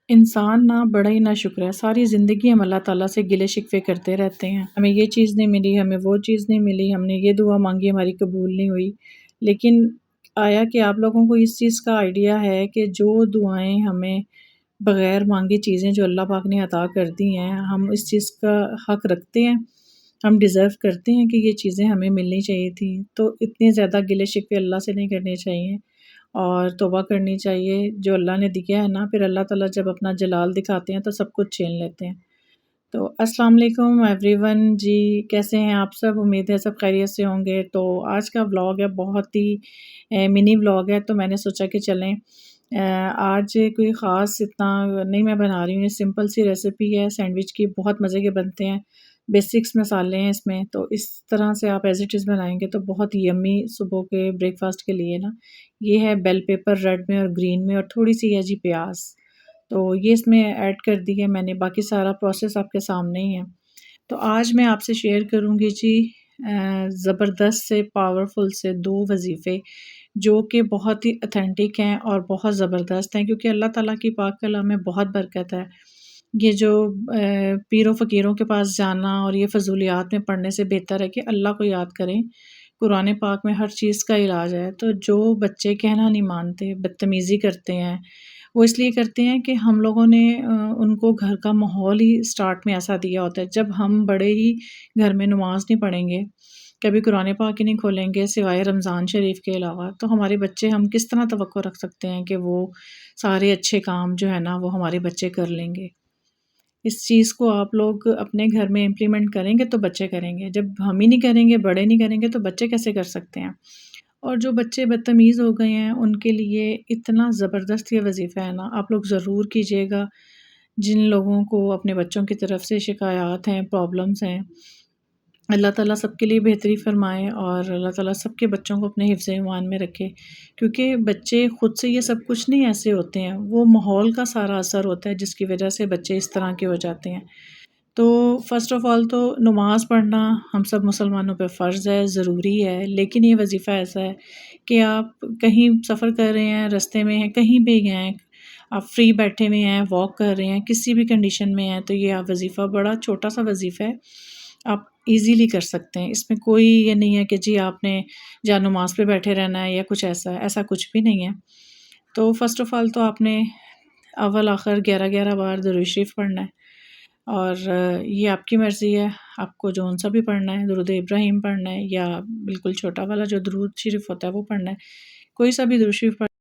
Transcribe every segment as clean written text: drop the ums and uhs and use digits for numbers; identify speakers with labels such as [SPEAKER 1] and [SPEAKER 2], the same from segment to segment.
[SPEAKER 1] انسان نا بڑا ہی ناشکر ہے، ساری زندگی ہم اللہ تعالیٰ سے گلے شکوے کرتے رہتے ہیں، ہمیں یہ چیز نہیں ملی، ہمیں وہ چیز نہیں ملی، ہم نے یہ دعا مانگی ہماری قبول نہیں ہوئی۔ لیکن آیا کہ آپ لوگوں کو اس چیز کا آئیڈیا ہے کہ جو دعائیں ہمیں بغیر مانگی چیزیں جو اللہ پاک نے عطا کر دی ہیں، ہم اس چیز کا حق رکھتے ہیں، ہم ڈیزرو کرتے ہیں کہ یہ چیزیں ہمیں ملنی چاہیے تھیں، تو اتنے زیادہ گلے شکوے اللہ سے نہیں کرنے چاہیے اور توبہ کرنی چاہیے۔ جو اللہ نے دیا ہے نا، پھر اللہ تعالیٰ جب اپنا جلال دکھاتے ہیں تو سب کچھ چھین لیتے ہیں۔ تو السلام علیکم ایوری ون جی، کیسے ہیں آپ سب؟ امید ہے سب خیریت سے ہوں گے۔ تو آج کا ولاگ ہے، بہت ہی منی ولاگ ہے، تو میں نے سوچا کہ چلیں آج کوئی خاص اتنا نہیں میں بنا رہی ہوں، یہ سمپل سی ریسیپی ہے سینڈوچ کی، بہت مزے کے بنتے ہیں، بیسکس مسالے ہیں اس میں، تو اس طرح سے آپ ایز اٹ از بنائیں گے تو بہت یمی صبح کے بریک فاسٹ کے لیے نا۔ یہ ہے بیل پیپر ریڈ میں اور گرین میں، اور تھوڑی سی ہے جی پیاز، تو یہ اس میں ایڈ کر دی ہے میں نے، باقی سارا پروسیس آپ کے سامنے ہی ہے۔ تو آج میں آپ سے شیئر کروں گی جی زبردست سے پاورفل سے 2 وظیفے جو کہ بہت ہی اتھینٹک ہیں اور بہت زبردست ہیں، کیونکہ اللہ تعالیٰ کی پاک کلام میں بہت برکت ہے۔ یہ جو پیر و فقیروں کے پاس جانا اور یہ فضولیات میں پڑھنے سے بہتر ہے کہ اللہ کو یاد کریں۔ قرآن پاک میں ہر چیز کا علاج ہے، تو جو بچے کہنا نہیں مانتے، بدتمیزی کرتے ہیں، وہ اس لیے کرتے ہیں کہ ہم لوگوں نے ان کو گھر کا ماحول ہی سٹارٹ میں ایسا دیا ہوتا ہے۔ جب ہم بڑے ہی گھر میں نماز نہیں پڑھیں گے، کبھی قرآن پاک ہی نہیں کھولیں گے سوائے رمضان شریف کے علاوہ، تو ہمارے بچے، ہم کس طرح توقع رکھ سکتے ہیں کہ وہ سارے اچھے کام جو ہے نا وہ ہمارے بچے کر لیں گے؟ اس چیز کو آپ لوگ اپنے گھر میں امپلیمنٹ کریں گے تو بچے کریں گے، جب ہم ہی نہیں کریں گے، بڑے نہیں کریں گے تو بچے کیسے کر سکتے ہیں؟ اور جو بچے بدتمیز ہو گئے ہیں ان کے لیے اتنا زبردست یہ وظیفہ ہے نا، آپ لوگ ضرور کیجیے گا۔ جن لوگوں کو اپنے بچوں کی طرف سے شکایات ہیں، پرابلمس ہیں، اللہ تعالیٰ سب کے لیے بہتری فرمائے اور اللہ تعالیٰ سب کے بچوں کو اپنے حفظ ایمان میں رکھے، کیونکہ بچے خود سے یہ سب کچھ نہیں ایسے ہوتے ہیں، وہ ماحول کا سارا اثر ہوتا ہے جس کی وجہ سے بچے اس طرح کے ہو جاتے ہیں۔ تو فرسٹ آف آل تو نماز پڑھنا ہم سب مسلمانوں پہ فرض ہے، ضروری ہے، لیکن یہ وظیفہ ایسا ہے کہ آپ کہیں سفر کر رہے ہیں، رستے میں ہیں، کہیں بھی گئے ہیں، آپ فری بیٹھے ہوئے ہیں، واک کر رہے ہیں، کسی بھی کنڈیشن میں ہیں، تو یہ آپ وظیفہ، بڑا چھوٹا سا وظیفہ ہے، آپ ایزیلی کر سکتے ہیں۔ اس میں کوئی یہ نہیں ہے کہ جی آپ نے جہاں نماز پہ بیٹھے رہنا ہے یا کچھ ایسا کچھ بھی نہیں ہے۔ تو فرسٹ آف آل تو آپ نے اول آخر 11 بار درود شریف پڑھنا ہے، اور یہ آپ کی مرضی ہے، آپ کو جون سا بھی پڑھنا ہے، درود ابراہیم پڑھنا ہے یا بالکل چھوٹا والا جو درود شریف ہوتا ہے وہ پڑھنا ہے، کوئی سا بھی درود شریف پڑھنا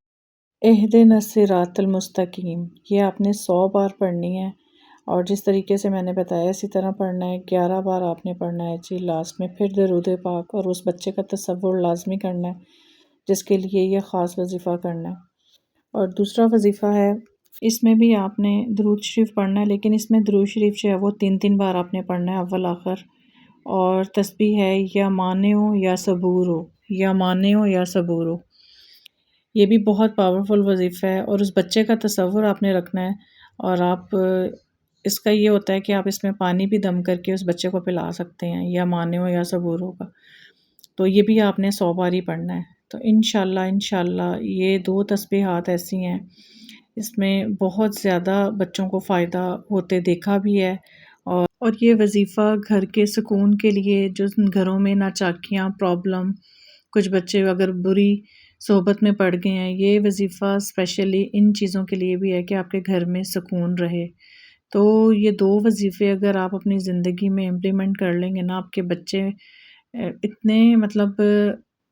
[SPEAKER 1] ہے۔ اہدنا الصراط المستقیم، یہ آپ نے 100 بار پڑھنی ہے، اور جس طریقے سے میں نے بتایا اسی طرح پڑھنا ہے، 11 بار آپ نے پڑھنا ہے جی، لاسٹ میں پھر درود پاک اور اس بچے کا تصور لازمی کرنا ہے جس کے لیے یہ خاص وظیفہ کرنا ہے۔ اور دوسرا وظیفہ ہے، اس میں بھی آپ نے درود شریف پڑھنا ہے، لیکن اس میں درود شریف جو ہے وہ 3 بار آپ نے پڑھنا ہے اول آخر، اور تسبیح ہے یا مانعو یا صبور ہو، یا مانعو یا صبور ہو، یہ بھی بہت پاورفل وظیفہ ہے، اور اس بچے کا تصور آپ نے رکھنا ہے، اور آپ اس کا یہ ہوتا ہے کہ آپ اس میں پانی بھی دم کر کے اس بچے کو پلا سکتے ہیں، یا مانعو یا صبور ہوگا، تو یہ بھی آپ نے 100 بار ہی پڑھنا ہے۔ تو انشاءاللہ یہ 2 تسبیحات ایسی ہیں، اس میں بہت زیادہ بچوں کو فائدہ ہوتے دیکھا بھی ہے، اور یہ وظیفہ گھر کے سکون کے لیے، جو گھروں میں ناچاکیاں، پرابلم، کچھ بچے اگر بری صحبت میں پڑ گئے ہیں، یہ وظیفہ اسپیشلی ان چیزوں کے لیے بھی ہے کہ آپ کے گھر میں سکون رہے۔ تو یہ 2 وظیفے اگر آپ اپنی زندگی میں امپلیمنٹ کر لیں گے نا، آپ کے بچے اتنے مطلب،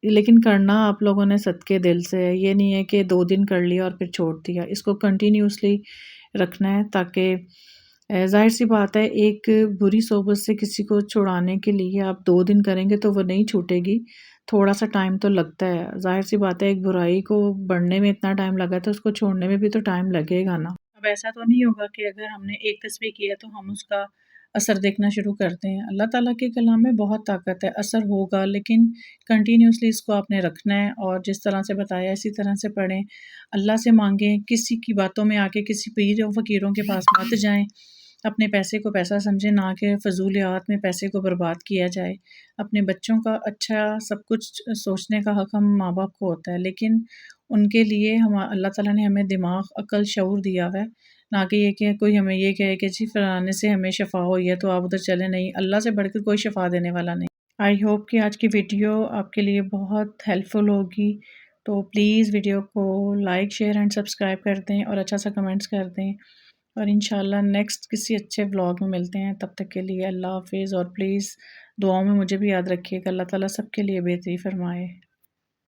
[SPEAKER 1] لیکن کرنا آپ لوگوں نے صدقے دل سے ہے، یہ نہیں ہے کہ 2 دن کر لیا اور پھر چھوڑ دیا، اس کو کنٹینیوسلی رکھنا ہے، تاکہ ظاہر سی بات ہے ایک بری صحبت سے کسی کو چھڑانے کے لیے آپ 2 دن کریں گے تو وہ نہیں چھوٹے گی، تھوڑا سا ٹائم تو لگتا ہے، ظاہر سی بات ہے ایک برائی کو بڑھنے میں اتنا ٹائم لگا تو اس کو چھوڑنے میں بھی تو ٹائم لگے گا نا۔ اب ایسا تو نہیں ہوگا کہ اگر ہم نے ایک تسبیح کیا تو ہم اس کا اثر دیکھنا شروع کرتے ہیں، اللہ تعالیٰ کے کلام میں بہت طاقت ہے، اثر ہوگا، لیکن کنٹینیوسلی اس کو آپ نے رکھنا ہے، اور جس طرح سے بتایا اسی طرح سے پڑھیں، اللہ سے مانگیں، کسی کی باتوں میں آ کے کسی پیر و فقیروں کے پاس مت جائیں، اپنے پیسے کو پیسہ سمجھیں، نہ کہ فضولیات میں پیسے کو برباد کیا جائے۔ اپنے بچوں کا اچھا سب کچھ سوچنے کا حق ہم ماں باپ کو ہوتا ہے، لیکن ان کے لیے اللہ تعالیٰ نے ہمیں دماغ، عقل، شعور دیا ہوا ہے، نہ کہ یہ کہ کوئی ہمیں یہ کہے کہ جی فلانے سے ہمیں شفا ہوئی ہے تو آپ ادھر چلیں، نہیں، اللہ سے بڑھ کر کوئی شفا دینے والا نہیں۔ آئی ہوپ کہ آج کی ویڈیو آپ کے لیے بہت ہیلپ فل ہوگی، تو پلیز ویڈیو کو لائک شیئر اینڈ سبسکرائب کر دیں اور اچھا سا کمنٹس کر دیں، اور انشاءاللہ نیکسٹ کسی اچھے بلاگ میں ملتے ہیں۔ تب تک کے لیے اللہ حافظ، اور پلیز دعاؤں میں مجھے بھی یاد رکھیے کہ اللہ تعالیٰ سب کے لیے بہتری فرمائے۔